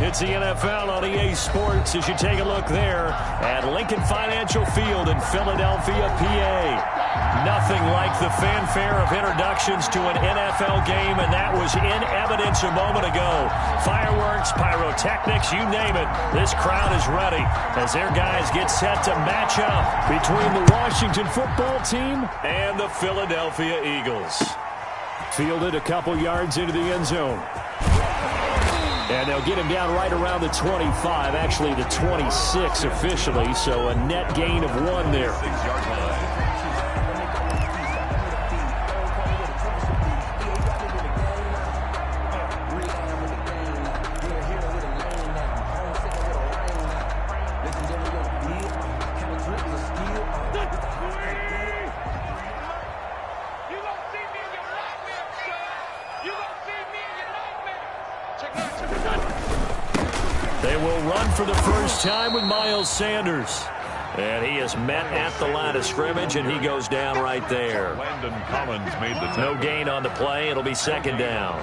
It's the NFL on EA Sports as you take a look there at Lincoln Financial Field in Philadelphia, PA. Nothing like the fanfare of introductions to an NFL game, and that was in evidence a moment ago. Fireworks, pyrotechnics, you name it. This crowd is ready as their guys get set to match up between the Washington football team and the Philadelphia Eagles. Fielded a couple yards into the end zone. And they'll get him down right around the 25, actually the 26 officially, so a net gain of 1 there. They will run for the first time with Miles Sanders. And he is met at the line of scrimmage, and he goes down right there. Landon Collins made the tackle. No gain on the play. It'll be second down.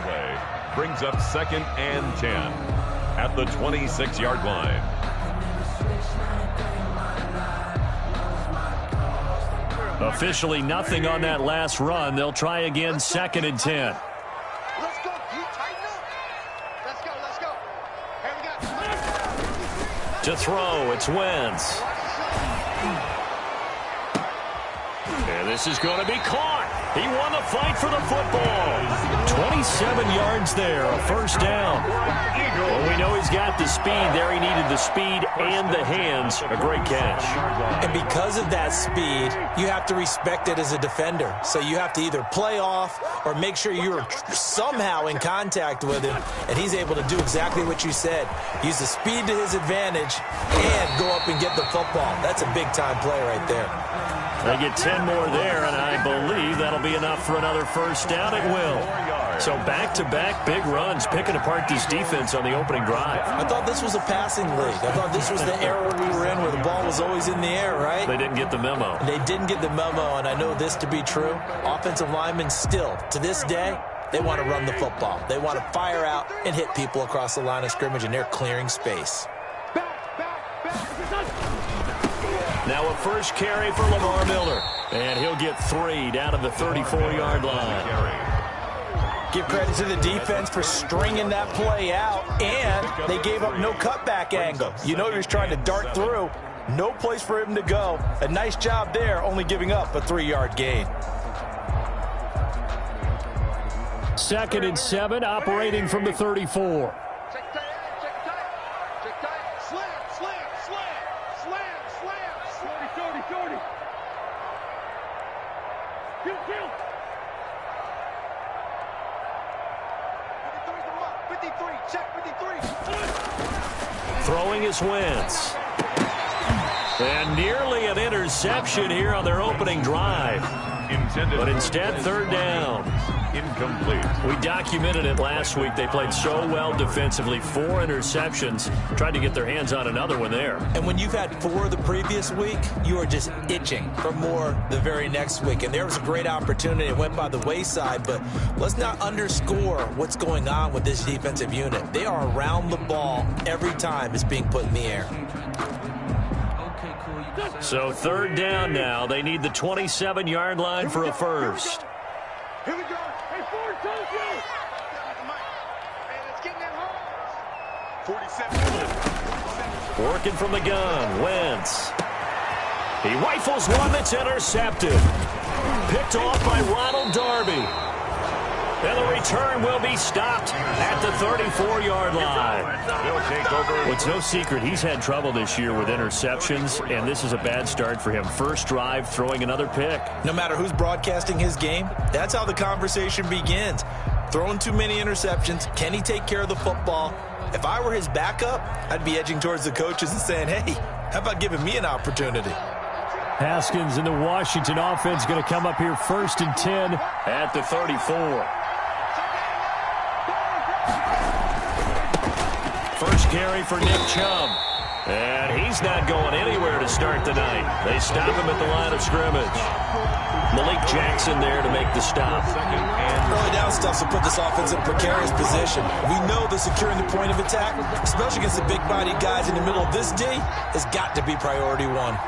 Brings up 2nd and 10 at the 26-yard line. Officially nothing on that last run. They'll try again 2nd and 10. Let's go. You tighten up. Let's go. Let's go. Here we go. To throw, it's Wentz. And this is going to be caught. He won the fight for the football. 27 yards there, a first down. Well, we know he's got the speed there. He needed the speed and the hands. A great catch. And because of that speed, you have to respect it as a defender. So you have to either play off or make sure you're somehow in contact with him. And he's able to do exactly what you said. Use the speed to his advantage and go up and get the football. That's a big-time play right there. They get 10 more there, and I believe that'll be enough for another first down. It will. So back-to-back big runs, picking apart this defense on the opening drive. I thought this was a passing league. I thought this was the era we were in where the ball was always in the air, right? They didn't get the memo. They didn't get the memo, and I know this to be true. Offensive linemen still, to this day, they want to run the football. They want to fire out and hit people across the line of scrimmage, and they're clearing space. Now a first carry for Lamar Miller. And he'll get 3 down to the 34-yard line. Give credit to the defense for stringing that play out, and they gave up no cutback angle. You know he was trying to dart through. No place for him to go. A nice job there, only giving up a 3-yard gain. 2nd and 7, operating from the 34. Throwing is Wentz. And nearly an interception here on their opening drive. But instead, 3rd down. Incomplete. We documented it last week. They played so well defensively. 4 interceptions. Tried to get their hands on another one there. And when you've had 4 the previous week, you are just itching for more the very next week. And there was a great opportunity. It went by the wayside. But let's not underscore what's going on with this defensive unit. They are around the ball every time it's being put in the air. So 3rd down now. They need the 27-yard line for a first. Here we go. Hey, Ford, told you. Hey, let's get in that hole. 47. Working from the gun, Wentz. He rifles one that's intercepted. Picked off by Ronald Darby. And the return will be stopped at the 34-yard line. He'll take over. Well, it's no secret he's had trouble this year with interceptions, and this is a bad start for him. First drive, throwing another pick. No matter who's broadcasting his game, that's how the conversation begins. Throwing too many interceptions. Can he take care of the football? If I were his backup, I'd be edging towards the coaches and saying, hey, how about giving me an opportunity? Haskins and the Washington offense going to come up here 1st and 10 at the 34. First carry for Nick Chubb. And he's not going anywhere to start the night. They stop him at the line of scrimmage. Malik Jackson there to make the stop. Early down stop. stuff will put this offense in a precarious position. We know that securing the point of attack, especially against the big-bodied guys in the middle of this D, has got to be priority one.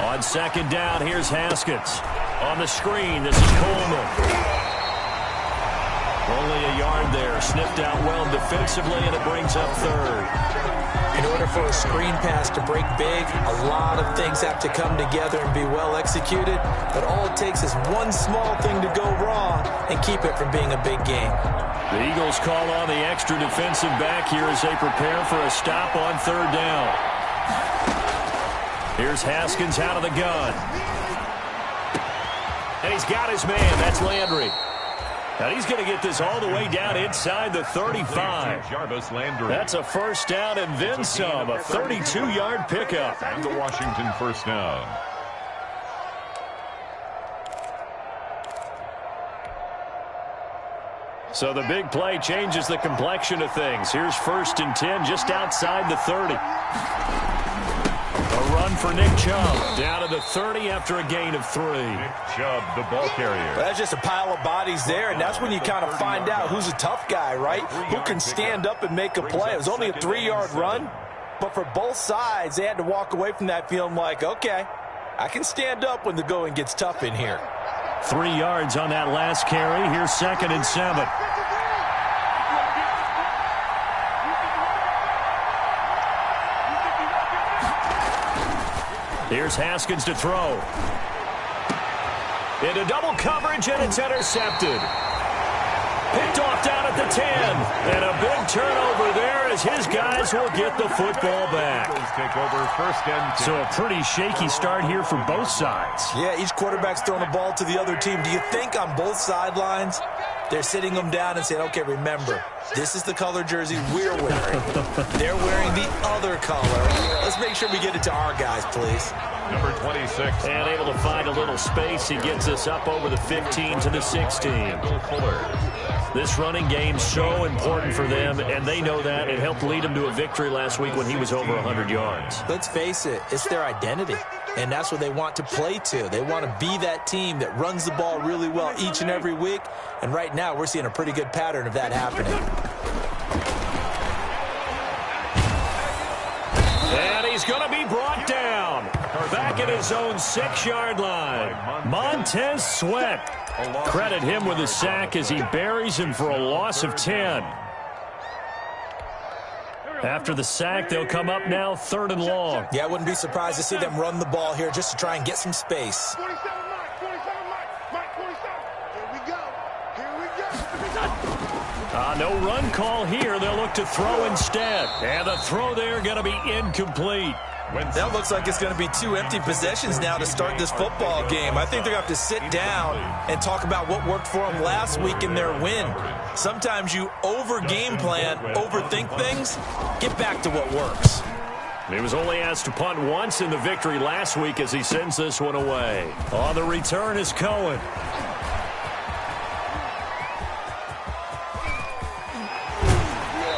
On second down, here's Haskins. On the screen, this is Coleman. Only a yard there. Sniffed out well defensively, and it brings up third. In order for a screen pass to break big, a lot of things have to come together and be well executed. But all it takes is one small thing to go wrong and keep it from being a big game. The Eagles call on the extra defensive back here as they prepare for a stop on third down. Here's Haskins out of the gun. And he's got his man. That's Landry. And he's going to get this all the way down inside the 35. That's a first down and then some. A 32-yard pickup. And the Washington first down. So the big play changes the complexion of things. Here's first and 10 just outside the 30. A run for Nick Chubb. Down to the 30 after a gain of 3. Nick Chubb, the ball carrier. Well, that's just a pile of bodies there, and that's when you kind of find out who's a tough guy, right? Who can stand up and make a play. It was only a 3-yard run, but for both sides, they had to walk away from that feeling like, okay, I can stand up when the going gets tough in here. 3 yards on that last carry. Here's second and 7. Here's Haskins to throw. Into double coverage, and it's intercepted. Picked off down at the 10. And a big turnover there as his guys will get the football back. Take over first and 10. So a pretty shaky start here for both sides. Yeah, each quarterback's throwing a ball to the other team. Do you think on both sidelines they're sitting them down and saying, okay, remember, this is the color jersey we're wearing. They're wearing the other color. Let's make sure we get it to our guys, please. Number 26. And able to find a little space. He gets us up over the 15 to the 16. This running game's so important for them, and they know that. It helped lead them to a victory last week when he was over 100 yards. Let's face it, it's their identity, and that's what they want to play to. They want to be that team that runs the ball really well each and every week, and right now we're seeing a pretty good pattern of that happening. And he's going to be brought down. Back at his own 6-yard line. Montez Sweat. Credit him with a sack as he buries him for a loss of 10. After the sack, they'll come up now 3rd and long. Yeah, I wouldn't be surprised to see them run the ball here just to try and get some space. 27 Mike, 27. Here we go. No run call here. They'll look to throw instead. And the throw there going to be incomplete. That looks like it's going to be 2 empty possessions now to start this football game. I think they're going to have to sit down and talk about what worked for them last week in their win. Sometimes you over-game plan, overthink things. Get back to what works. He was only asked to punt once in the victory last week as he sends this one away. On the return is Cohen.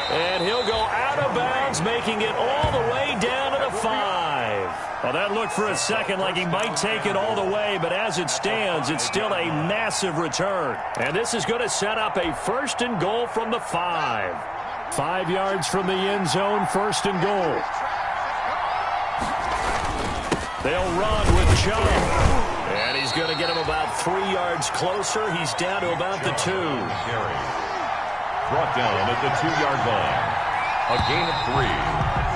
And he'll go out of bounds, making it all the way down to the 5. Well, that looked for a second like he might take it all the way, but as it stands, it's still a massive return. And this is going to set up a 1st and goal from the 5. 5 yards from the end zone, 1st and goal. They'll run with Chubb. And he's going to get him about 3 yards closer. He's down to about the 2. Brought down at the 2-yard line. A gain of 3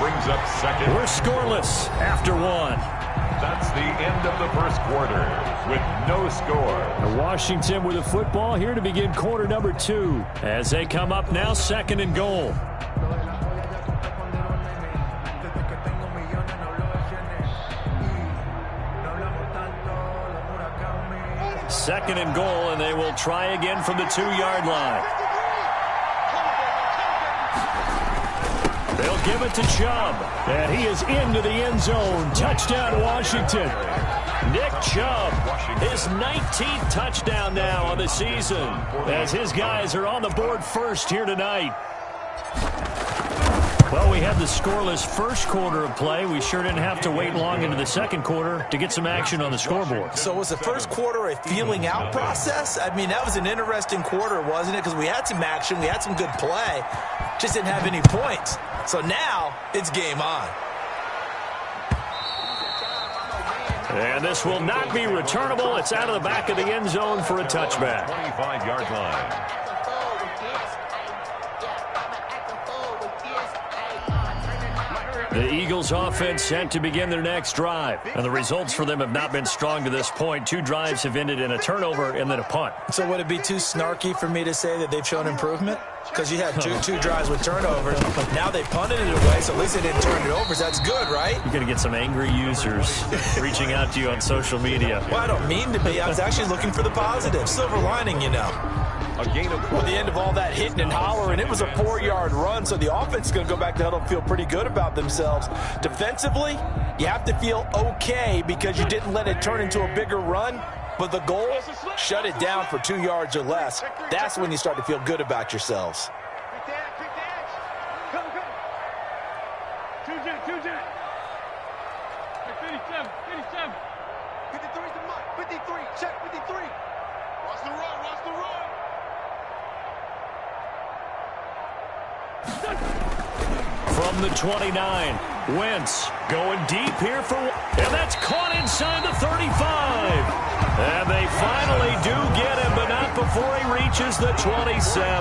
brings up second. We're scoreless after 1. That's the end of the first quarter with no score. Washington with the football here to begin quarter number 2 as they come up now 2nd and goal. Second and goal, and they will try again from the 2-yard line. They'll give it to Chubb, and he is into the end zone. Touchdown, Washington. Nick Chubb, his 19th touchdown now on the season, as his guys are on the board first here tonight. Well, we had the scoreless first quarter of play. We sure didn't have to wait long into the second quarter to get some action on the scoreboard. So was the first quarter a feeling out process? I mean, that was an interesting quarter, wasn't it? Because we had some action, we had some good play, just didn't have any points. So now it's game on. And this will not be returnable. It's out of the back of the end zone for a touchback. 25-yard line. The Eagles offense set to begin their next drive. And the results for them have not been strong to this point. 2 drives have ended in a turnover and then a punt. So would it be too snarky for me to say that they've shown improvement? Because you had two drives with turnovers. Now they punted it away, so at least they didn't turn it over. So that's good, right? You're going to get some angry users reaching out to you on social media. Well, I don't mean to be. I was actually looking for the positive. Silver lining, you know. A gain of 4. At the end of all that hitting and hollering, it was a 4-yard run, so the offense is going to go back to huddle and feel pretty good about themselves. Defensively, you have to feel okay because you didn't let it turn into a bigger run, but the goal, shut it down for 2 yards or less. That's when you start to feel good about yourselves. Two jet. 57. 53 to Mike. 53. Check 53. Watch the run. From the 29, Wentz going deep here for, and that's caught inside the 35. And they finally do get him, but not before he reaches the 27.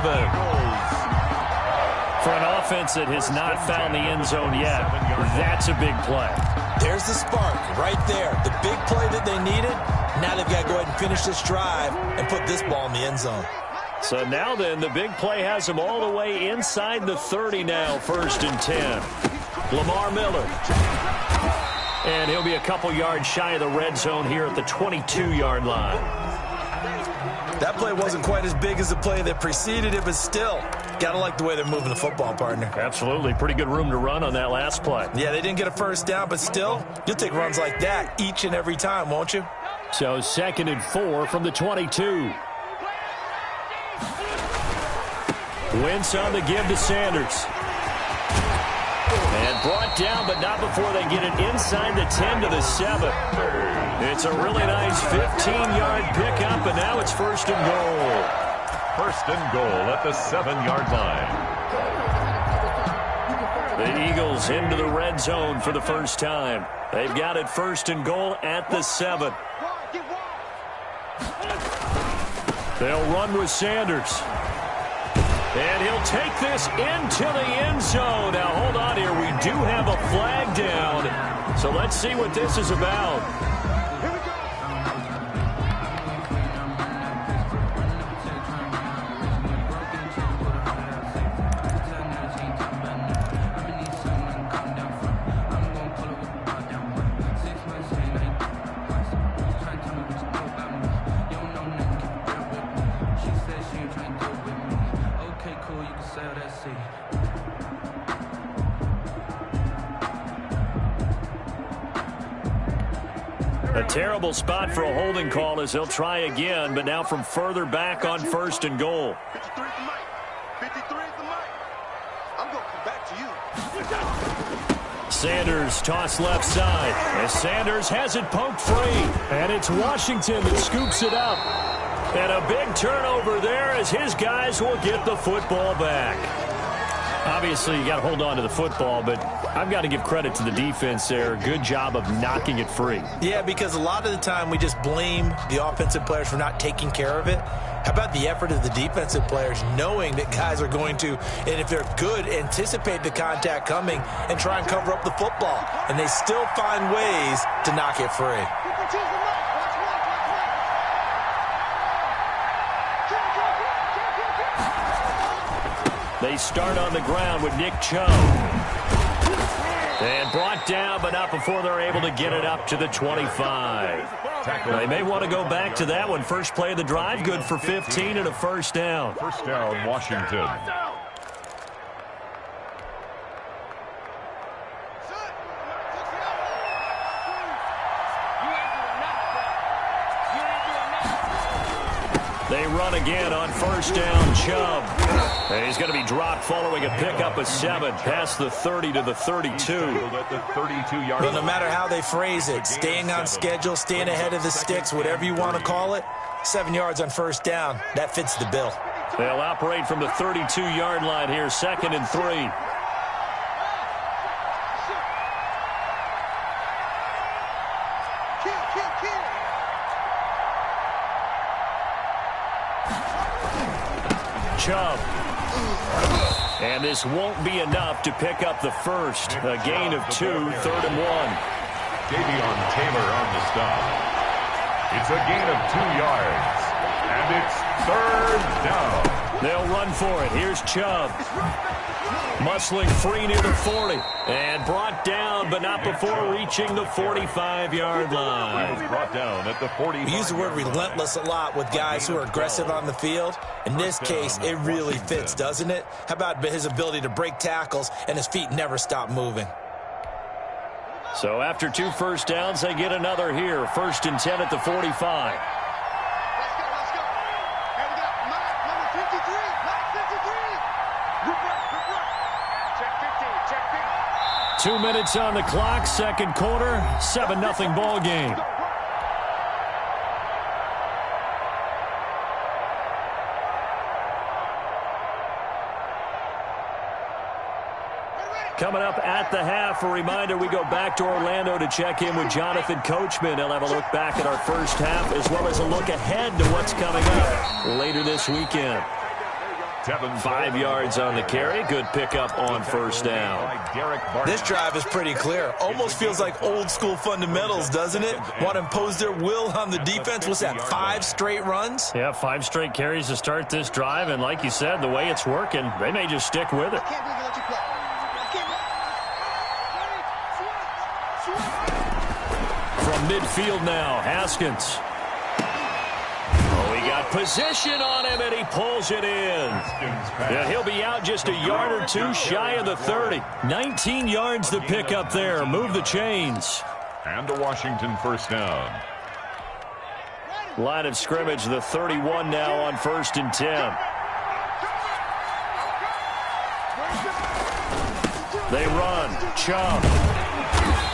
For an offense that has not found the end zone yet, that's a big play. There's the spark right there. The big play that they needed. Now they've got to go ahead and finish this drive and put this ball in the end zone. So now then, the big play has him all the way inside the 30 now, 1st and 10. Lamar Miller. And he'll be a couple yards shy of the red zone here at the 22-yard line. That play wasn't quite as big as the play that preceded it, but still, got to like the way they're moving the football, partner. Absolutely. Pretty good room to run on that last play. Yeah, they didn't get a first down, but still, you'll take runs like that each and every time, won't you? So 2nd and 4 from the 22. Wentz on the give to Sanders. And brought down, but not before they get it inside the 10 to the 7. It's a really nice 15-yard pickup, and now it's 1st and goal. 1st and goal at the 7-yard line. The Eagles into the red zone for the first time. They've got it 1st and goal at the 7. They'll run with Sanders. And he'll take this into the end zone. Now, hold on here. We do have a flag down. So let's see what this is about. A terrible spot for a holding call as they'll try again, but now from further back on 1st and goal. 53 at the mic. 53 at the mic. I'm going to come back to you. Sanders toss left side as Sanders has it poked free. And it's Washington that scoops it up. And a big turnover there as his guys will get the football back. Obviously, you got to hold on to the football, but I've got to give credit to the defense there. Good job of knocking it free. Yeah, because a lot of the time we just blame the offensive players for not taking care of it. How about the effort of the defensive players knowing that guys are going to, and if they're good, anticipate the contact coming and try and cover up the football. And they still find ways to knock it free. They start on the ground with Nick Chubb. And brought down, but not before they're able to get it up to the 25. They may want to go back to that one. First play of the drive, good for 15 and a first down. First down, Washington. They run again on first down. Chubb. And he's going to be dropped following a pickup of 7 past the 30 to the 32. Well, no matter how they phrase it, staying on schedule, staying ahead of the sticks, whatever you want to call it, 7 yards on first down, that fits the bill. They'll operate from the 32-yard line here, 2nd and 3. Chubb. And this won't be enough to pick up the first. A gain of 2, 3rd and 1. Davion Taylor on the stop. It's a gain of 2 yards. And it's 3rd down. They'll run for it. Here's Chubb. Muscling free near the 40. And brought down, but not before reaching the 45-yard line. Brought down at the 45. We use the word relentless a lot with guys who are aggressive on the field. In this case, it really fits, doesn't it? How about his ability to break tackles and his feet never stop moving? So after 2 first downs, they get another here. 1st and 10 at the 45. Let's go. Here we go. Number 53. Number 53. Group run. Check 15. Check 15. 2 minutes on the clock, 2nd quarter, 7-0 ball game. Coming up at the half, a reminder, we go back to Orlando to check in with Jonathan Coachman. He'll have a look back at our first half as well as a look ahead to what's coming up later this weekend. 5 yards on the carry. Good pickup on first down. This drive is pretty clear. Almost feels like old school fundamentals, doesn't it? Want to impose their will on the defense. What's that, 5 straight runs? Yeah, 5 straight carries to start this drive. And like you said, the way it's working, they may just stick with it. Can't believe they let you play. From midfield now, Haskins. Oh, he got position on him, and he pulls it in. Yeah, he'll be out just a yard or 2 shy of the 30. 19 yards to pick up there. Move the chains. And a Washington first down. Line of scrimmage, the 31 now on 1st and 10. They run. Chubb.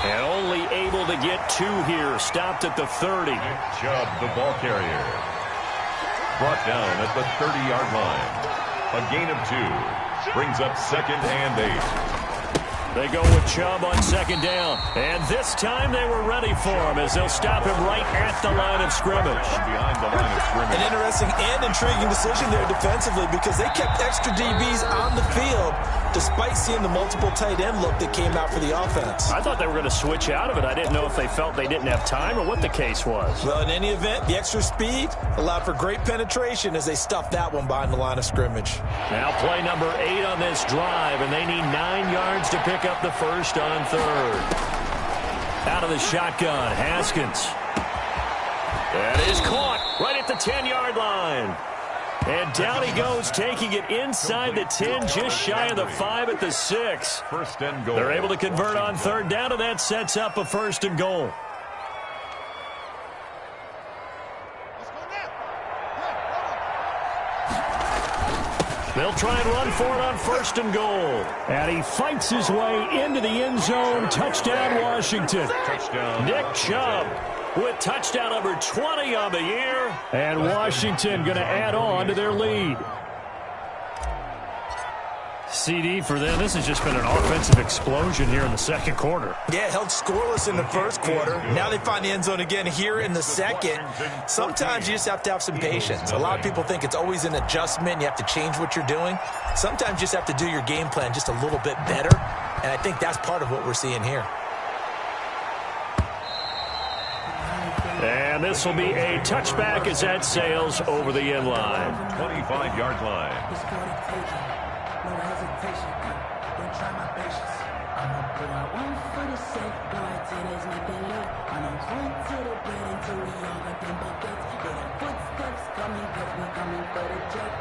And only able to get 2 here. Stopped at the 30. Chubb, the ball carrier. Brought down at the 30-yard line. A gain of 2. Brings up 2nd and 8. They go with Chubb on 2nd down. And this time they were ready for him as they'll stop him right at the line of scrimmage. Behind the line of scrimmage. An interesting and intriguing decision there defensively because they kept extra DBs on the field despite seeing the multiple tight end look that came out for the offense. I thought they were going to switch out of it. I didn't know if they felt they didn't have time or what the case was. Well, in any event, the extra speed allowed for great penetration as they stuffed that one behind the line of scrimmage. Now play number 8 on this drive, and they need 9 yards to pick up the first on 3rd. Out of the shotgun, Haskins. That is caught right at the 10-yard line. And down he goes, taking it inside the 10, just shy of the 5 at the 6. First and goal. They're able to convert on 3rd down, and that sets up a 1st and goal. They'll try and run for it on 1st and goal. And he fights his way into the end zone. Touchdown, Washington. Touchdown. Nick Chubb with touchdown number 20 on the year. And Washington going to add on to their lead. CD for them. This has just been an offensive explosion here in the 2nd quarter. Yeah, held scoreless in the 1st quarter. Now they find the end zone again here in the 2nd. Sometimes you just have to have some patience. A lot of people think it's always an adjustment. You have to change what you're doing. Sometimes you just have to do your game plan just a little bit better. And I think that's part of what we're seeing here. And this will be a touchback as that sails over the end line. 25-yard line. No hesitation, don't try my patience. I'ma put out one for the safe, boy, till there's nothing left. I'ma run to the bed until we all got them buckets. Hear the footsteps coming, cause we coming for the check.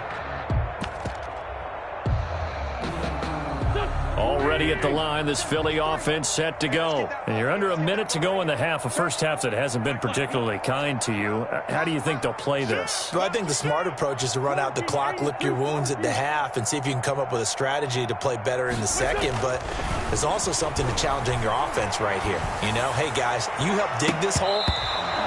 Already at the line, this Philly offense set to go. And you're under a minute to go in the half, a first half that hasn't been particularly kind to you. How do you think they'll play this? Well, I think the smart approach is to run out the clock, lick your wounds at the half, and see if you can come up with a strategy to play better in the second. But there's also something to challenging your offense right here. You know, hey, guys, you help dig this hole.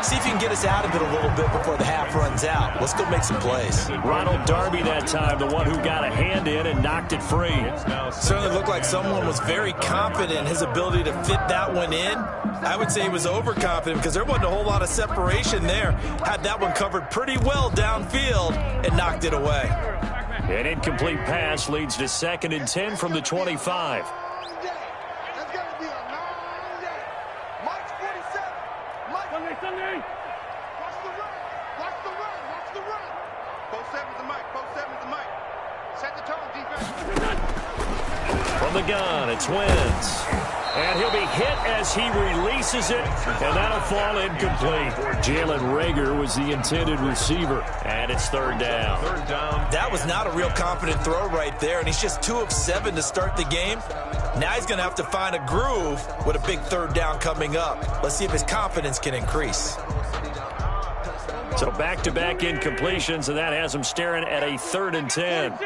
See if you can get us out of it a little bit before the half runs out. Let's go make some plays. Ronald Darby that time, the one who got a hand in and knocked it free. Certainly looked like someone was very confident in his ability to fit that one in. I would say he was overconfident because there wasn't a whole lot of separation there. Had that one covered pretty well downfield and knocked it away. An incomplete pass leads to 2nd and 10 from the 25. From the gun, it's Wentz. And he'll be hit as he releases it, and that'll fall incomplete. Jalen Reagor was the intended receiver, and it's 3rd down. That was not a real confident throw right there, and he's just 2 of 7 to start the game. Now he's going to have to find a groove with a big 3rd down coming up. Let's see if his confidence can increase. So back-to-back incompletions, and that has him staring at a 3rd and 10.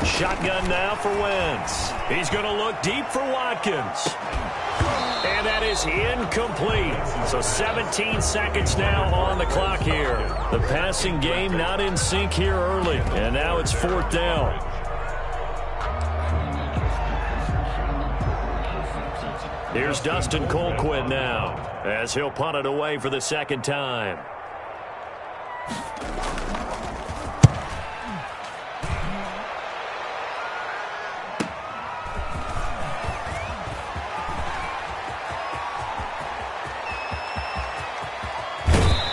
Shotgun now for Wentz. He's going to look deep for Watkins. And that is incomplete. So 17 seconds now on the clock here. The passing game not in sync here early. And now it's 4th down. Here's Dustin Colquitt now as he'll punt it away for the 2nd time.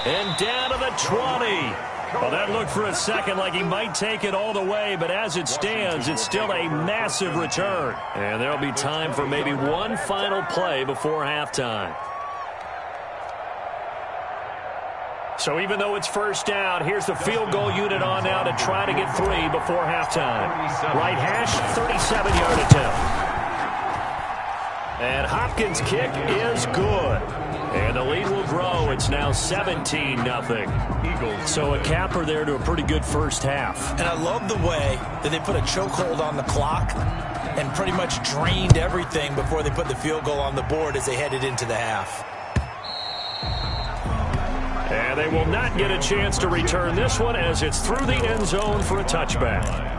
And down to the 20. Well, that looked for a second like he might take it all the way, but as it stands, it's still a massive return. And there'll be time for maybe one final play before halftime. So even though it's 1st down, here's the field goal unit on now to try to get 3 before halftime. Right hash, 37-yard attempt. And Hopkins' kick is good. And the lead will grow. It's now 17-0. Eagles. So a capper there to a pretty good first half. And I love the way that they put a chokehold on the clock and pretty much drained everything before they put the field goal on the board as they headed into the half. And they will not get a chance to return this one as it's through the end zone for a touchback.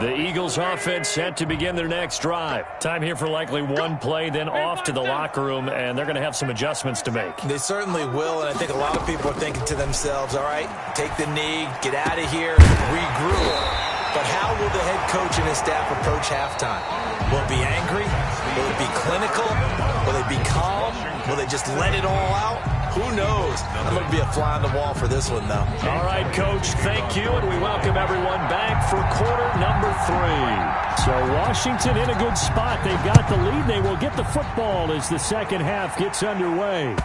The Eagles offense set to begin their next drive. Time here for likely one play, then off to the locker room, and they're going to have some adjustments to make. They certainly will, and I think a lot of people are thinking to themselves, all right, take the knee, get out of here, regroup. But how will the head coach and his staff approach halftime? Will it be angry? Will it be clinical? Will it be calm? Will they just let it all out? Who knows? I'm going to be a fly on the wall for this one, though. All right, Coach, thank you, and we welcome everyone back for quarter number 3. So Washington in a good spot. They've got the lead. They will get the football as the second half gets underway.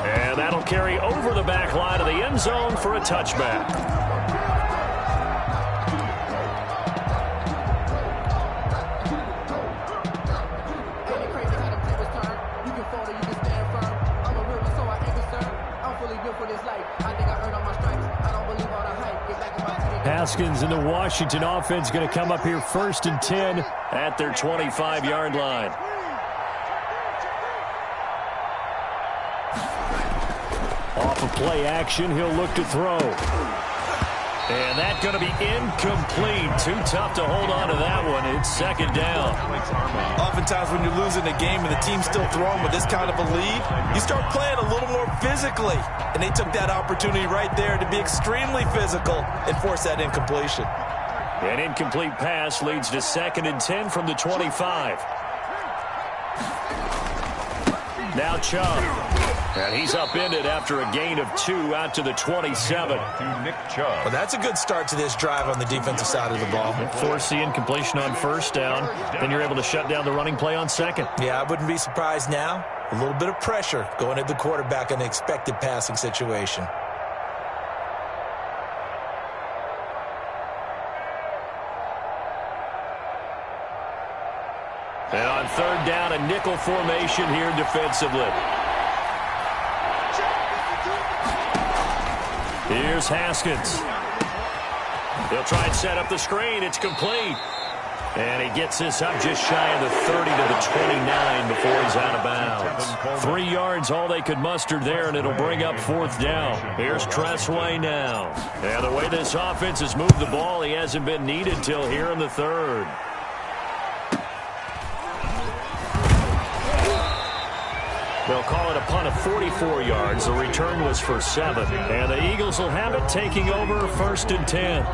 And that'll carry over the back line of the end zone for a touchback. Haskins and the Washington offense going to come up here 1st and 10 at their 25-yard line. Off of play action, he'll look to throw. And that's going to be incomplete. Too tough to hold on to that one. It's 2nd down. Oftentimes when you're losing a game and the team's still throwing with this kind of a lead, you start playing a little more physically. And they took that opportunity right there to be extremely physical and force that incompletion. An incomplete pass leads to 2nd and 10 from the 25. Now Chubb. And he's upended after a gain of 2 out to the 27. To Nick Chubb. Well, that's a good start to this drive on the defensive side of the ball. Force the incompletion on first down. Then you're able to shut down the running play on second. Yeah, I wouldn't be surprised now. A little bit of pressure going at the quarterback in an expected passing situation. And on third down, a nickel formation here defensively. Here's Haskins. He'll try and set up the screen. It's complete. And he gets this up just shy of the 30 to the 29 before he's out of bounds. 3 yards, all they could muster there, and it'll bring up fourth down. Here's Tressway now. And the way this offense has moved the ball, he hasn't been needed till here in the third. They'll call it a punt of 44 yards. The return was for 7. And the Eagles will have it, taking over first and 10.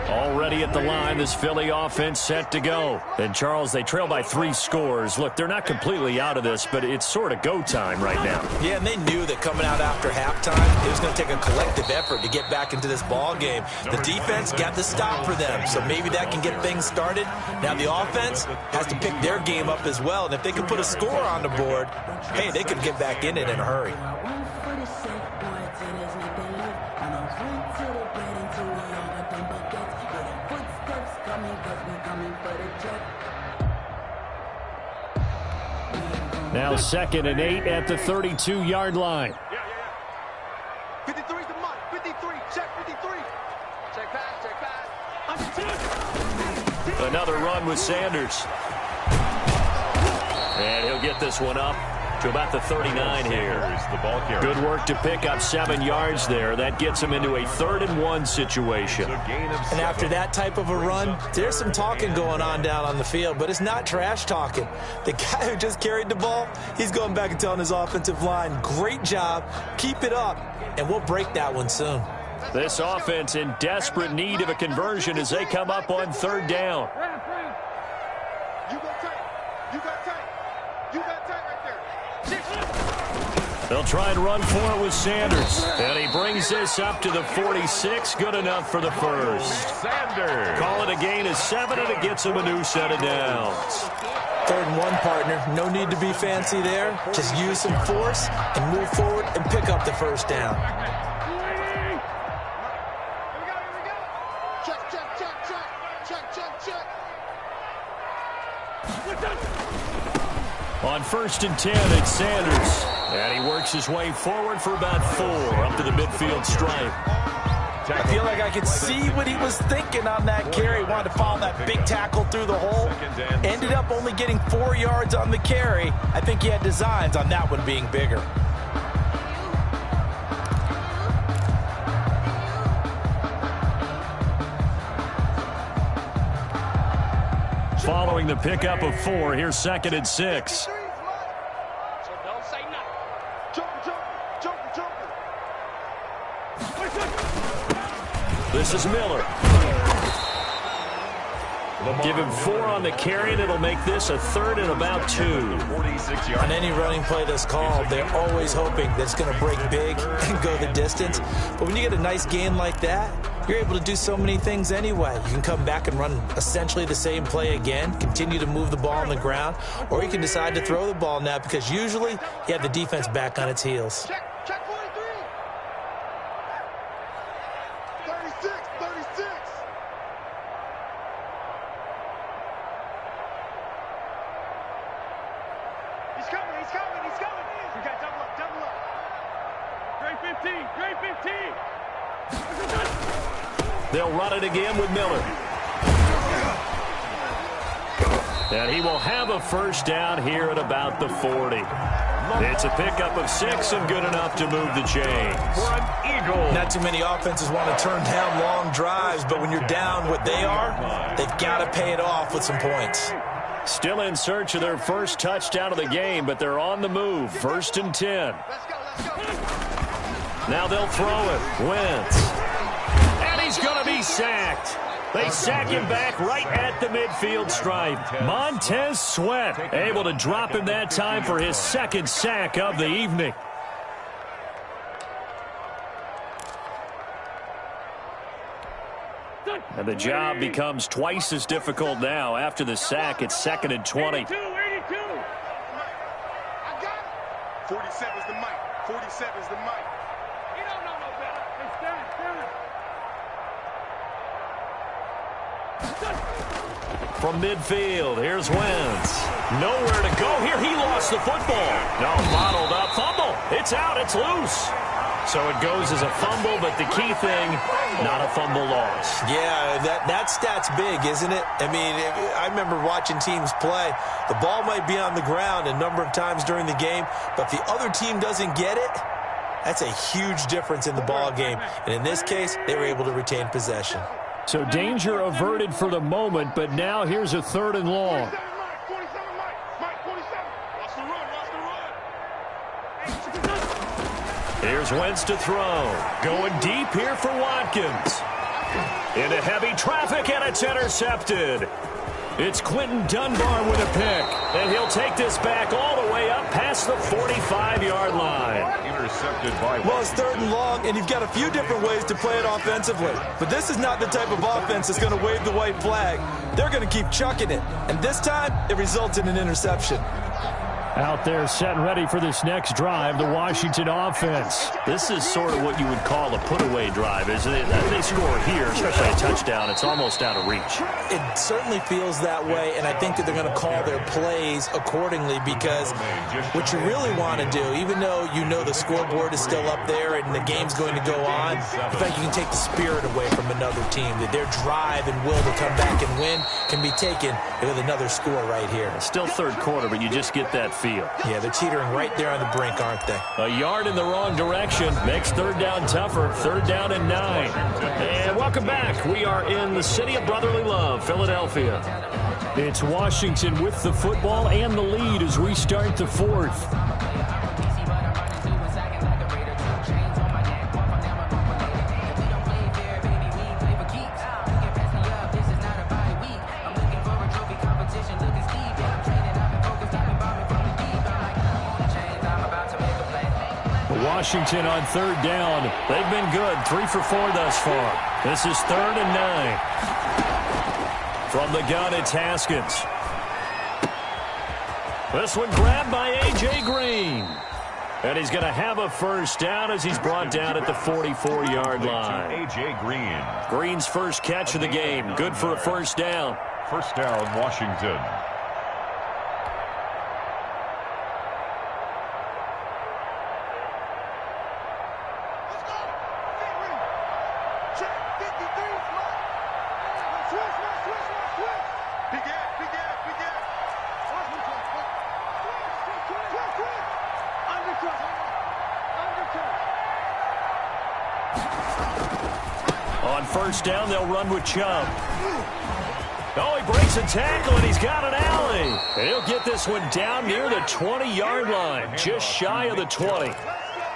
Already at the line, this Philly offense set to go. And, Charles, they trail by 3 scores. Look, they're not completely out of this, but it's sort of go time right now. Yeah, and they knew that coming out after halftime, it was going to take a collective effort to get back into this ball game. The defense got the stop for them, so maybe that can get things started. Now the offense has to pick their game up as well, and if they can put a score on the board, hey, they could get back in it in a hurry. Now 2nd and 8 at the 32-yard line. 53's the mark. 53. Check 53. Check pass. Another run with Sanders. And he'll get this one up to about the 39 here. Good work to pick up 7 yards there. That gets him into a 3rd and 1 situation. And after that type of a run, there's some talking going on down on the field, but it's not trash talking. The guy who just carried the ball, he's going back and telling his offensive line, great job, keep it up, and we'll break that one soon. This offense in desperate need of a conversion as they come up on 3rd down. You got tight. You got tight. You got tight right there. They'll try and run for it with Sanders. And he brings this up to the 46. Good enough for the first. Sanders. Call it a gain of 7, and it gets him a new set of downs. 3rd and 1, partner. No need to be fancy there. Just use some force and move forward and pick up the first down. Here we go. Check. On 1st and 10, it's Sanders. And he works his way forward for about 4 up to the midfield stripe. I feel like I could see what he was thinking on that carry. He wanted to follow that big tackle through the hole. Ended up only getting 4 yards on the carry. I think he had designs on that one being bigger. Following the pickup of 4, here's 2nd and 6. So don't say nothing. Joker. This is Miller. Give him 4 on the carry, and it'll make this a 3rd and about 2. On any running play that's called, they're always hoping that it's going to break big and go the distance. But when you get a nice gain like that, you're able to do so many things anyway. You can come back and run essentially the same play again, continue to move the ball on the ground, or you can decide to throw the ball now because usually you have the defense back on its heels. Check 43. 36. He's coming. You got double up. Great 15. They'll run it again with Miller. And he will have a first down here at about the 40. It's a pickup of 6 and good enough to move the chains. For an Eagle. Not too many offenses want to turn down long drives, but when you're down what they are, they've got to pay it off with some points. Still in search of their first touchdown of the game, but they're on the move. 1st and 10. Let's go. Now they'll throw it. Wentz. And he's going to be sacked. They sack him back right at the midfield stripe. Montez Sweat able to drop him that time for his second sack of the evening. And the job becomes twice as difficult now. After the sack, it's 2nd and 20. 82. 47's the mic. 47's the mic. You don't know no better. It's done. From midfield, here's Wentz. Nowhere to go here. He lost the football. No, bottled up. Fumble. It's out. It's loose. So it goes as a fumble, but the key thing, not a fumble loss. Yeah, that stat's big, isn't it? I mean, I remember watching teams play. The ball might be on the ground a number of times during the game, but if the other team doesn't get it, that's a huge difference in the ball game. And in this case, they were able to retain possession. So danger averted for the moment, but now here's a 3rd and long. 47 Mike. 47. Watch the run. Here's Wentz to throw. Going deep here for Watkins. Into heavy traffic, and it's intercepted. It's Quentin Dunbar with a pick. And he'll take this back all the way up past the 45-yard line. Intercepted by Well, it's 3rd and long, and you've got a few different ways to play it offensively. But this is not the type of offense that's going to wave the white flag. They're going to keep chucking it. And this time, it results in an interception. Out there set and ready for this next drive, the Washington offense. This is sort of what you would call a put-away drive, isn't it? They score here, especially a touchdown. It's almost out of reach. It certainly feels that way, and I think that they're going to call their plays accordingly because what you really want to do, even though you know the scoreboard is still up there and the game's going to go on, in fact, you can take the spirit away from another team, that their drive and will to come back and win can be taken with another score right here. Still 3rd quarter, but you just get that feel. Yeah, they're teetering right there on the brink, aren't they? A yard in the wrong direction makes 3rd down tougher. 3rd down and 9. And welcome back. We are in the city of brotherly love, Philadelphia. It's Washington with the football and the lead as we start the 4th. Washington on 3rd down. They've been good. 3 for 4 thus far. This is 3rd and 9. From the gun, it's Haskins. This one grabbed by A.J. Green. And he's going to have a 1st down as he's brought down at the 44-yard line. A.J. Green. Green's first catch of the game. Good for a 1st down. 1st down, Washington. On 1st down, they'll run with Chubb. Oh, he breaks a tackle, and he's got an alley. And he'll get this one down near the 20-yard line, just shy of the 20.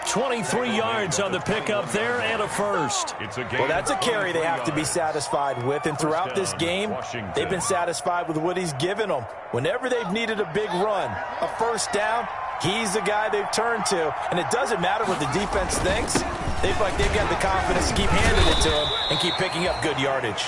23 yards on the pickup there and a 1st. Well, that's a carry they have to be satisfied with, and throughout this game, they've been satisfied with what he's given them. Whenever they've needed a big run, a 1st down, he's the guy they've turned to, and it doesn't matter what the defense thinks. They feel like they've got the confidence to keep handing it to him and keep picking up good yardage.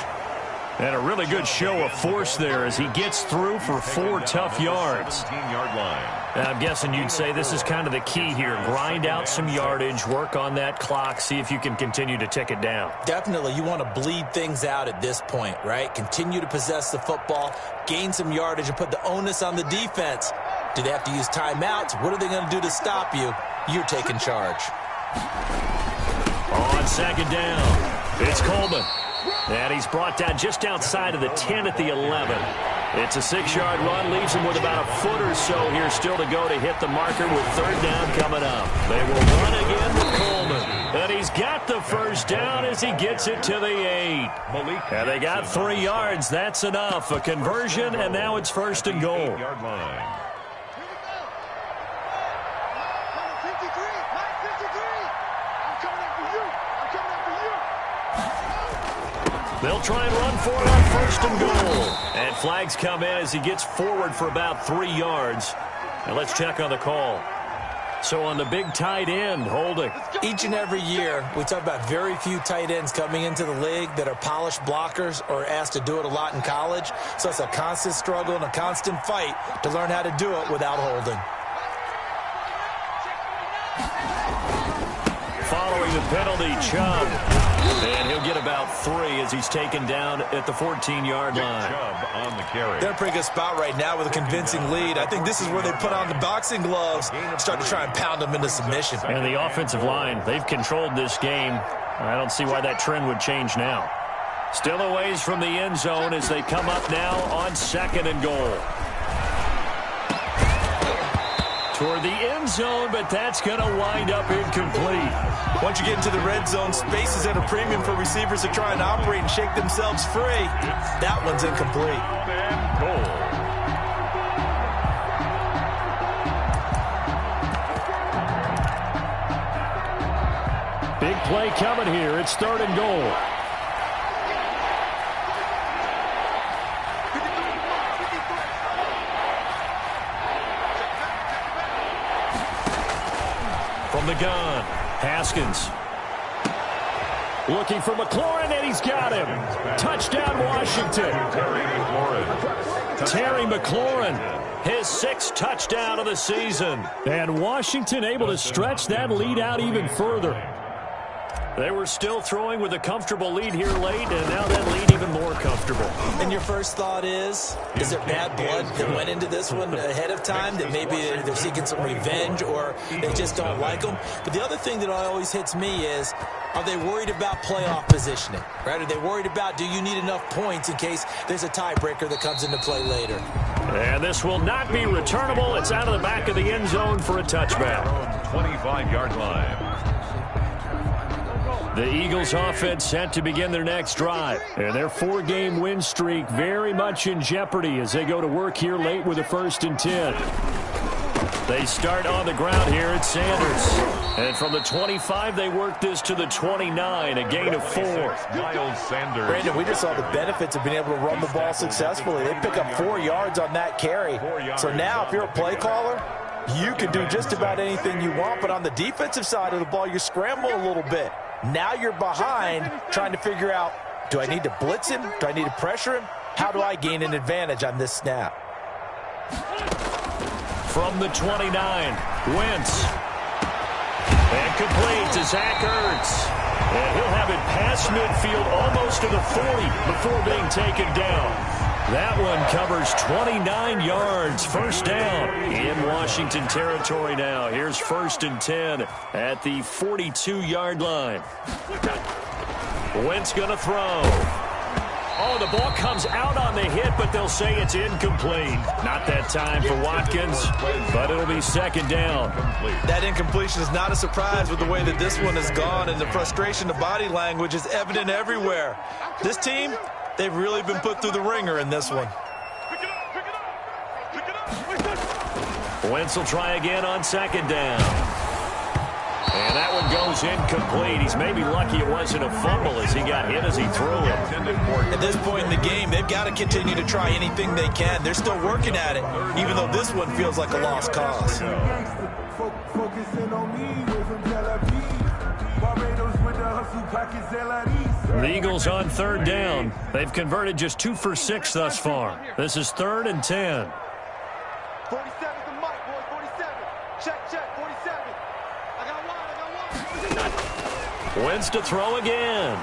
And a really good show of force there as he gets through for 4 tough yards. 17-yard line. I'm guessing you'd say this is kind of the key here. Grind out some yardage, work on that clock, see if you can continue to tick it down. Definitely. You want to bleed things out at this point, right? Continue to possess the football, gain some yardage, and put the onus on the defense. Do they have to use timeouts? What are they going to do to stop you? You're taking charge. On 2nd down, it's Coleman. And he's brought down just outside of the 10 at the 11. It's a 6-yard run, leaves him with about a foot or so here still to go to hit the marker with 3rd down coming up. They will run again with Coleman. And he's got the 1st down as he gets it to the 8. And they got 3 yards. That's enough. A conversion, and now it's 1st and goal. 8-yard line. They'll try and run for it on first and goal. And flags come in as he gets forward for about 3 yards. And let's check on the call. So on the big tight end, holding. Each and every year, we talk about very few tight ends coming into the league that are polished blockers or asked to do it a lot in college. So it's a constant struggle and a constant fight to learn how to do it without holding. Following the penalty, Chubb. And he'll get about 3 as he's taken down at the 14-yard line. Chubb on the carry. They're in a pretty good spot right now with a convincing lead. I think this is where they put on the boxing gloves, start to try and pound them into submission. And the offensive line, they've controlled this game. I don't see why that trend would change now. Still a ways from the end zone as they come up now on 2nd and goal. Toward the end zone, but that's going to wind up incomplete. Once you get into the red zone, space is at a premium for receivers to try and operate and shake themselves free. That one's incomplete. And goal. Big play coming here. It's 3rd and goal. From the gun, Haskins. Looking for McLaurin, and he's got him. Touchdown, Washington. Terry McLaurin, his 6th touchdown of the season. And Washington able to stretch that lead out even further. They were still throwing with a comfortable lead here late, and now that lead even more comfortable. And your first thought is there bad blood that went into this one ahead of time, that maybe they're seeking some revenge or they just don't like them? But the other thing that always hits me is, are they worried about playoff positioning? Right? Are they worried about, do you need enough points in case there's a tiebreaker that comes into play later? And this will not be returnable. It's out of the back of the end zone for a touchback. 25-yard line. The Eagles offense set to begin their next drive. And their 4-game win streak very much in jeopardy as they go to work here late with a 1st and 10. They start on the ground here at Sanders. And from the 25, they work this to the 29, a gain of 4. Miles Sanders. Brandon, we just saw the benefits of being able to run the ball successfully. They pick up 4 yards on that carry. So now if you're a play caller, you can do just about anything you want. But on the defensive side of the ball, you scramble a little bit. Now you're behind trying to figure out, do I need to blitz him? Do I need to pressure him? How do I gain an advantage on this snap? From the 29, Wentz. And complete to Zach Ertz. And he'll have it past midfield almost to the 40 before being taken down. That one covers 29 yards. 1st down in Washington territory now. Here's 1st and 10 at the 42-yard line. Wentz going to throw. Oh, the ball comes out on the hit, but they'll say it's incomplete. Not that time for Watkins, but it'll be 2nd down. That incompletion is not a surprise with the way that this one has gone, and the frustration, the body language is evident everywhere. This team, they've really been put through the ringer in this one. Wentz will try again on 2nd down. And that one goes incomplete. He's maybe lucky it wasn't a fumble as he got hit as he threw it. At this point in the game, they've got to continue to try anything they can. They're still working at it, even though this one feels like a lost cause. The Eagles on 3rd down. They've converted just 2 for 6 thus far. This is 3rd and 10. 47 to Mike, boy, 47. Check, 47. I got one. Wentz to throw again.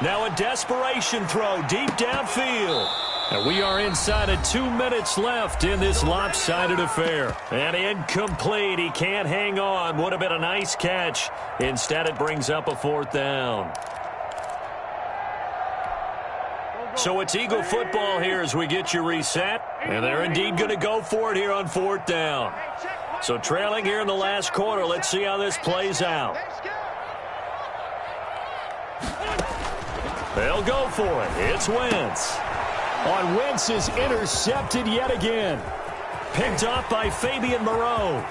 Now a desperation throw deep downfield. And we are inside of 2 minutes left in this lopsided affair. And incomplete. He can't hang on. Would have been a nice catch. Instead, it brings up a 4th down. So it's Eagle football here as we get you reset. And they're indeed going to go for it here on 4th down. So trailing here in the last quarter. Let's see how this plays out. They'll go for it. It's Wentz. On Wentz is intercepted yet again. Picked up by Fabian Moreau.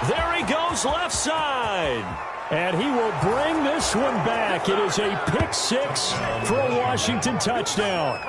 There he goes left side. And he will bring this one back. It is a pick six for a Washington touchdown.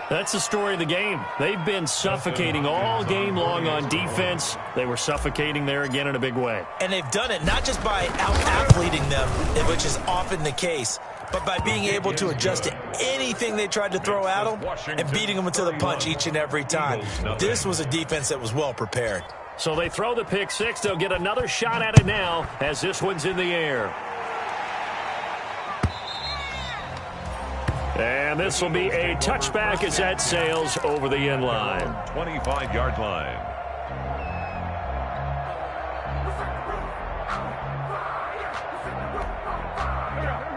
That's the story of the game. They've been suffocating all game long on defense. They were suffocating there again in a big way. And they've done it not just by out-athleting them, which is often the case, but by being able to adjust to anything they tried to throw at them and beating them into the punch each and every time. This was a defense that was well prepared. So they throw the pick six. They'll get another shot at it now as this one's in the air. And this will be a touchback as that sails over the end line. 25-yard line.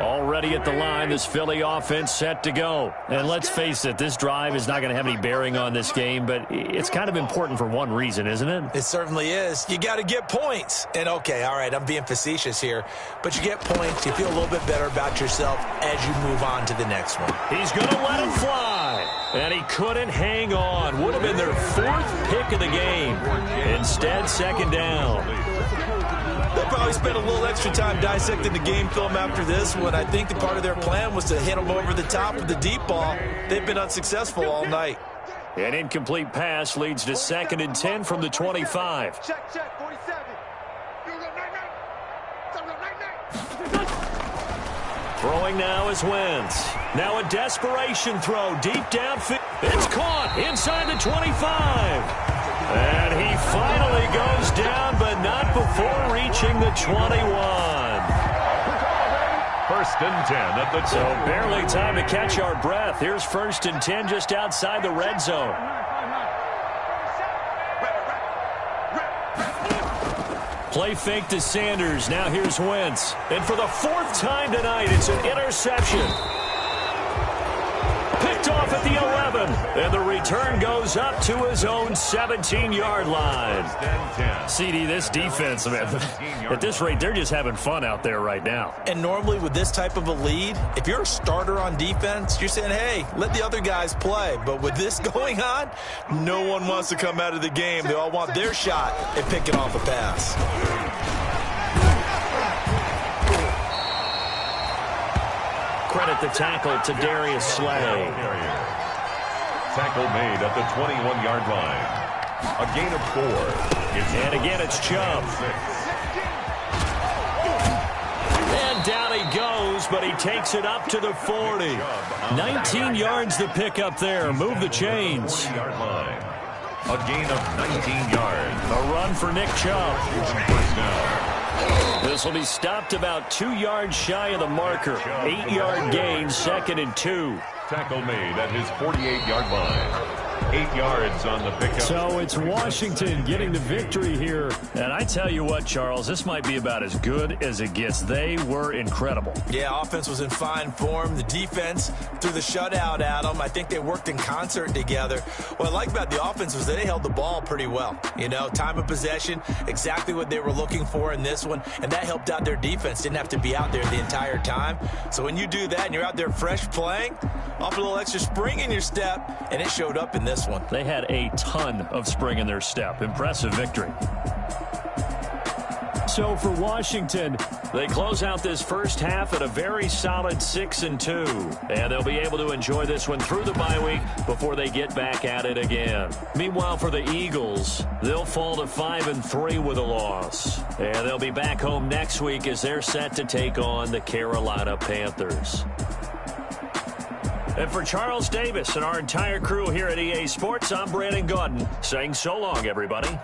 Already at the line, this Philly offense set to go. And let's face it, this drive is not going to have any bearing on this game, but it's kind of important for one reason, isn't it? It certainly is. You got to get points. And okay, all right, I'm being facetious here, but you get points, you feel a little bit better about yourself as you move on to the next one. He's going to let it fly. And he couldn't hang on. Would have been their fourth pick of the game. Instead, second down. They'll probably spend a little extra time dissecting the game film after this one. I think the part of their plan was to hit them over the top with the deep ball. They've been unsuccessful all night. An incomplete pass leads to 2nd and 10 from the 25. Check, 47. Throwing now is Wentz. Now a desperation throw deep downfield. It's caught inside the 25. And he finally goes down, but not before reaching the 21. 1st and 10 at the 2. So barely time to catch our breath. Here's 1st and 10 just outside the red zone. Play fake to Sanders. Now here's Wentz. And for the 4th time tonight, it's an interception. Picked off at the 11. And the return goes up to his own 17-yard line. CD, this defense, man, at this rate, they're just having fun out there right now. And normally with this type of a lead, if you're a starter on defense, you're saying, hey, let the other guys play. But with this going on, no one wants to come out of the game. They all want their shot at picking off a pass. Credit the tackle to Darius Slay. Tackle made at the 21-yard line. A gain of 4. And again, it's Chubb. And down he goes, but he takes it up to the 40. 19 yards to pick up there. Move the chains. A gain of 19 yards. A run for Nick Chubb. First down. This will be stopped about 2 yards shy of the marker. 8-yard gain, 2nd and 2. Tackle made at his 48-yard line. 8 yards on the pickup. So it's Washington getting the victory here. And I tell you what, Charles, this might be about as good as it gets. They were incredible. Yeah, offense was in fine form. The defense threw the shutout at them. I think they worked in concert together. What I like about the offense was they held the ball pretty well. You know, time of possession, exactly what they were looking for in this one. And that helped out their defense. Didn't have to be out there the entire time. So when you do that and you're out there fresh playing, off a little extra spring in your step, and it showed up in this one. They had a ton of spring in their step. Impressive victory. So for Washington, they close out this first half at a very solid 6-2. And they'll be able to enjoy this one through the bye week before they get back at it again. Meanwhile, for the Eagles, they'll fall to 5-3 with a loss. And they'll be back home next week as they're set to take on the Carolina Panthers. And for Charles Davis and our entire crew here at EA Sports, I'm Brandon Gaudin saying so long, everybody.